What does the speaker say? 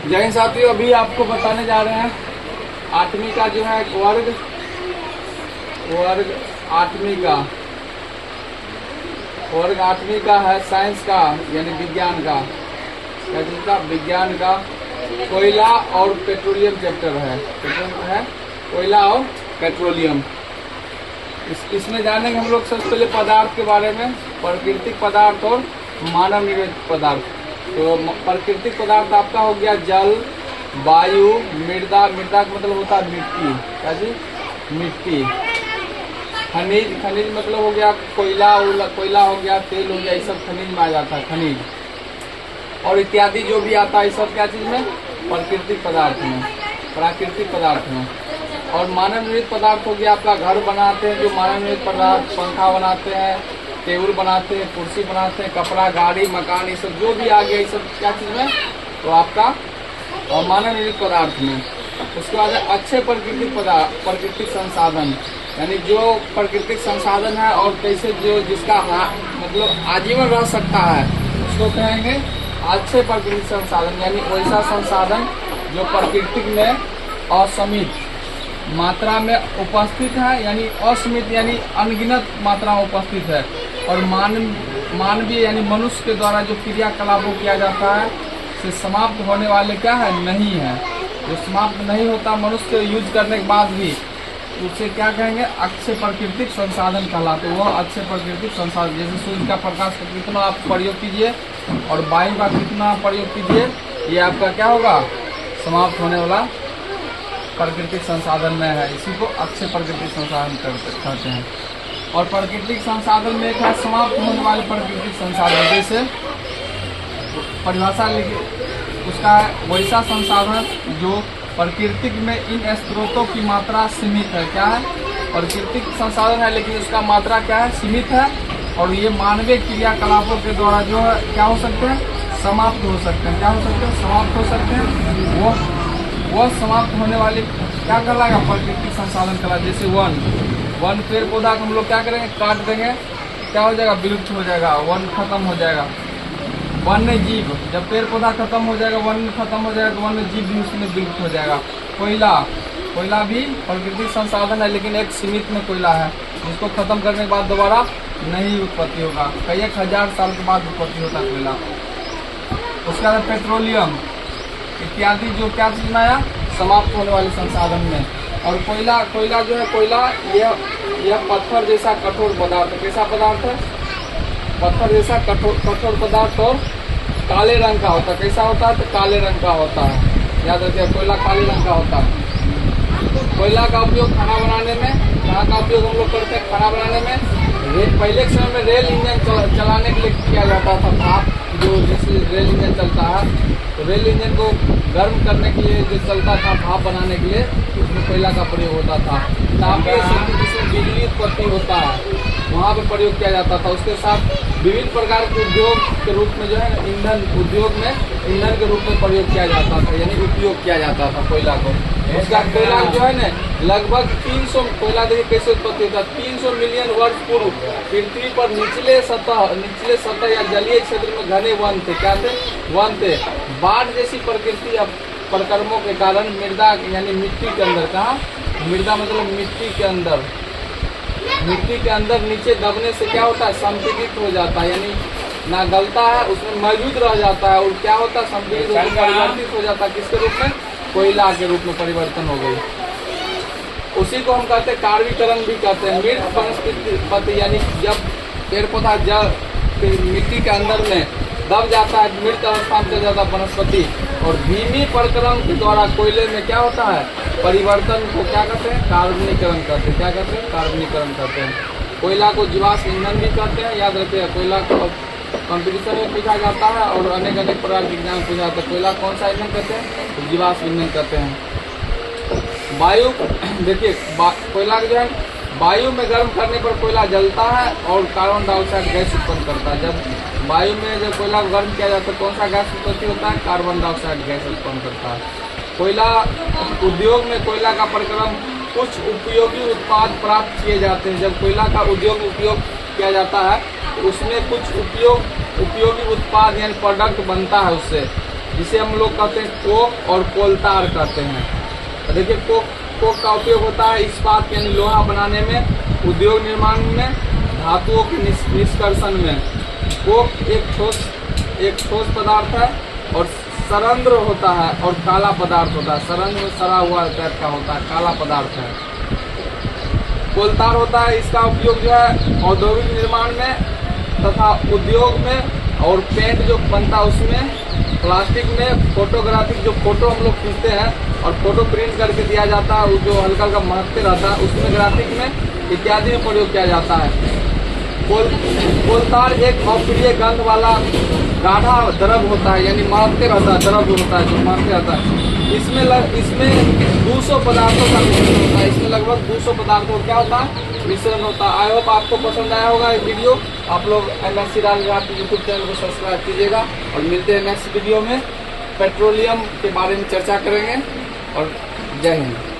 जय हिंद साथियों, अभी आपको बताने जा रहे हैं आठवीं का जो है वर्ग आठवीं का है साइंस का, यानी विज्ञान का। क्या चीज का? विज्ञान का कोयला और पेट्रोलियम चैप्टर है। कोयला और पेट्रोलियम। इसमें जानेंगे हम लोग सबसे पहले पदार्थ के बारे में, प्राकृतिक पदार्थ और मानव निर्मित पदार्थ। तो प्राकृतिक पदार्थ आपका हो गया जल, वायु, मृदा। मृदा का मतलब होता है मिट्टी। क्या जी? मिट्टी। खनिज, खनिज मतलब हो गया कोयला हो गया, तेल हो गया, ये सब खनिज में आ जाता है, खनिज। और इत्यादि जो भी आता है ये सब क्या चीज में? प्राकृतिक पदार्थ में, प्राकृतिक पदार्थ में। और मानव निर्मित पदार्थ हो गया आपका घर बनाते हैं जो मानव निर्मित पदार्थ, पंखा बनाते हैं, टेबल बनाते हैं, कुर्सी बनाते हैं, कपड़ा, गाड़ी, मकान, ये सब जो भी आ गया ये सब क्या चीज में? तो आपका मानव निर्मित पदार्थ में। उसके बाद अच्छे प्राकृतिक पदार्थ, प्राकृतिक संसाधन, यानी जो प्राकृतिक संसाधन है और कैसे जो जिसका मतलब आजीवन रह सकता है उसको कहेंगे अच्छे प्राकृतिक संसाधन। यानी वैसा संसाधन जो प्रकृति में असीमित मात्रा में उपस्थित है, यानी असीमित यानी अनगिनत मात्रा में उपस्थित है। और मानवीय यानी मनुष्य के द्वारा जो क्रियाकलापों किया जाता है से समाप्त होने वाले क्या है? नहीं है। जो समाप्त नहीं होता मनुष्य के यूज करने के बाद भी, उसे क्या कहेंगे? अच्छे प्राकृतिक संसाधन कहलाते। वह अच्छे प्राकृतिक संसाधन, जैसे सूर्य का प्रकाश का कितना आप प्रयोग कीजिए और वायु का कितना प्रयोग कीजिए, ये आपका क्या होगा? समाप्त होने वाला प्राकृतिक संसाधन में है। इसी को अच्छे प्राकृतिक संसाधन कहते हैं। और प्राकृतिक संसाधन में एक है समाप्त होने वाले प्राकृतिक संसाधन। जैसे परिभाषा लिखिए उसका है वैसा संसाधन जो प्राकृतिक में इन स्रोतों की मात्रा सीमित है। क्या है? प्राकृतिक संसाधन है लेकिन उसका मात्रा क्या है? सीमित है। और ये मानवीय क्रियाकलापों के द्वारा जो है क्या हो सकते हैं? समाप्त हो सकते हैं। क्या हो सकते हैं? समाप्त हो सकते हैं। वो समाप्त होने वाली क्या कहलाएगा? प्राकृतिक संसाधन कहलाएगा। जैसे वन पेड़ पौधा को हम लोग क्या करेंगे? काट देंगे, क्या हो जाएगा? विलुप्त हो जाएगा, वन खत्म हो जाएगा। वन्य जीव, जब पेड़ पौधा खत्म हो जाएगा, वन खत्म हो जाएगा, तो वन्य जीव भी उसमें विलुप्त हो जाएगा। कोयला भी प्राकृतिक संसाधन है लेकिन एक सीमित में कोयला है, जिसको खत्म करने के बाद दोबारा नहीं उत्पत्ति होगा, कई 1000 साल के बाद उत्पत्ति होता है कोयला। उसके बाद पेट्रोलियम इत्यादि जो क्या चीज में आया? समाप्त होने वाले संसाधन में। और कोयला जो है, कोयला यह पत्थर जैसा कठोर पदार्थ है। कैसा पदार्थ है? पत्थर जैसा कठोर पदार्थ और काले रंग का होता है। कैसा होता है? तो काले रंग का होता है। याद रखिए, कोयला काले रंग का होता है। कोयला का उपयोग खाना बनाने में, कहाँ का उपयोग हम लोग करते हैं? खाना बनाने में। पहले के समय में रेल इंजन चलाने के लिए किया जाता था। भाप जो जैसे रेल इंजन चलता है, तो रेल इंजन को गर्म करने के लिए जो चलता था, भाप बनाने के लिए, उसमें कोयला का प्रयोग होता था। तापीय शक्ति जिसमें बिजली उत्पत्ति होता है वहाँ पर प्रयोग किया जाता था। उसके साथ विभिन्न प्रकार के उद्योग के रूप में जो है ईंधन, उद्योग में ईंधन के रूप में प्रयोग किया जाता था, यानी उपयोग किया जाता था कोयला को। उसका कोयला जो है ना लगभग 300, कोयला देखिए कैसे उत्पत्ति होता है, 300 मिलियन वर्ष पूर्व पृथ्वी पर निचले सतह या जलीय क्षेत्र में घने वन थे। क्या थे? वन थे। बाढ़ जैसी प्रकृति प्रकर्मों के कारण मृदा यानी मिट्टी के अंदर, कहाँ? मृदा मतलब मिट्टी के अंदर नीचे दबने से क्या होता है? संपीड़ित हो जाता है, यानी ना गलता है, उसमें मौजूद रह जाता है। और क्या होता है? संपीड़ित होकर परिवर्तित हो जाता है। किसके रूप में? कोयला के रूप में परिवर्तन हो गई। उसी को हम कहते हैं कार्बीकरण भी कहते हैं। मृत वनस्पति यानी जब पेड़ पौधा मिट्टी के अंदर में दब जाता है, मृत अवस्था में चल जाता है वनस्पति, और धीमी प्रक्रम के द्वारा कोयले में क्या होता है? परिवर्तन को क्या कहते हैं? कार्बनीकरण कहते हैं। क्या कहते हैं? कार्बनीकरण कहते हैं। कोयला को जीवाश्म ईंधन भी कहते हैं। याद रखिए, कोयला को कंपटीशन में पूछा जाता है और अनेक प्रकार के एग्जाम पूछा जाता है। कोयला कौन सा ईंधन कहते हैं? तो जीवाश्म ईंधन कहते हैं। वायु देखिए, कोयला जो है वायु में गर्म करने पर कोयला जलता है और कार्बन डाइऑक्साइड गैस उत्पन्न करता है। जब वायु में जब कोयला गर्म किया जाता है, कौन सा गैस उत्पत्ति होता है? कार्बन डाइऑक्साइड गैस उत्पन्न करता है। कोयला उद्योग में कोयला का प्रक्रम कुछ उपयोगी उत्पाद प्राप्त किए जाते हैं। जब कोयला का उद्योग उपयोग किया जाता है तो उसमें कुछ उपयोगी उत्पाद यानी प्रोडक्ट बनता है उससे। जिसे हम लोग कहते हैं कोक और कोलतार कहते हैं। तो देखिए कोक का उपयोग होता है इस्पात यानी लोहा बनाने में, उद्योग निर्माण में, धातुओं के निष्कर्षण में। कोक एक ठोस पदार्थ है और सरंध्र होता है और काला पदार्थ होता है। सरंध्र में सड़ा हुआ टाइप का होता है, काला पदार्थ है। कोलतार होता है, इसका उपयोग जो है औद्योगिक निर्माण में तथा उद्योग में, और पेंट जो बनता है उसमें, प्लास्टिक में, फोटोग्राफिक जो फोटो हम लोग खींचते हैं और फोटो प्रिंट करके दिया जाता है, वो जो हल्का हल्का महकते रहता है उसमें ग्राफिक में इत्यादि में प्रयोग किया जाता है। कोलतार एक अप्रिय गंध वाला गाढ़ा द्रव होता है, यानी महकते रहता है, द्रव होता है जो महकते रहता है। इसमें 200 पदार्थों का मिश्रण होता है। इसमें लगभग 200 पदार्थों क्या होता है, मिश्रण होता है। आई होप आपको पसंद आया होगा ये वीडियो। आप लोग MSc राजघाट यूट्यूब चैनल को सब्सक्राइब कीजिएगा और मिलते हैं नेक्स्ट वीडियो में। पेट्रोलियम के बारे में चर्चा करेंगे और जय हिंद।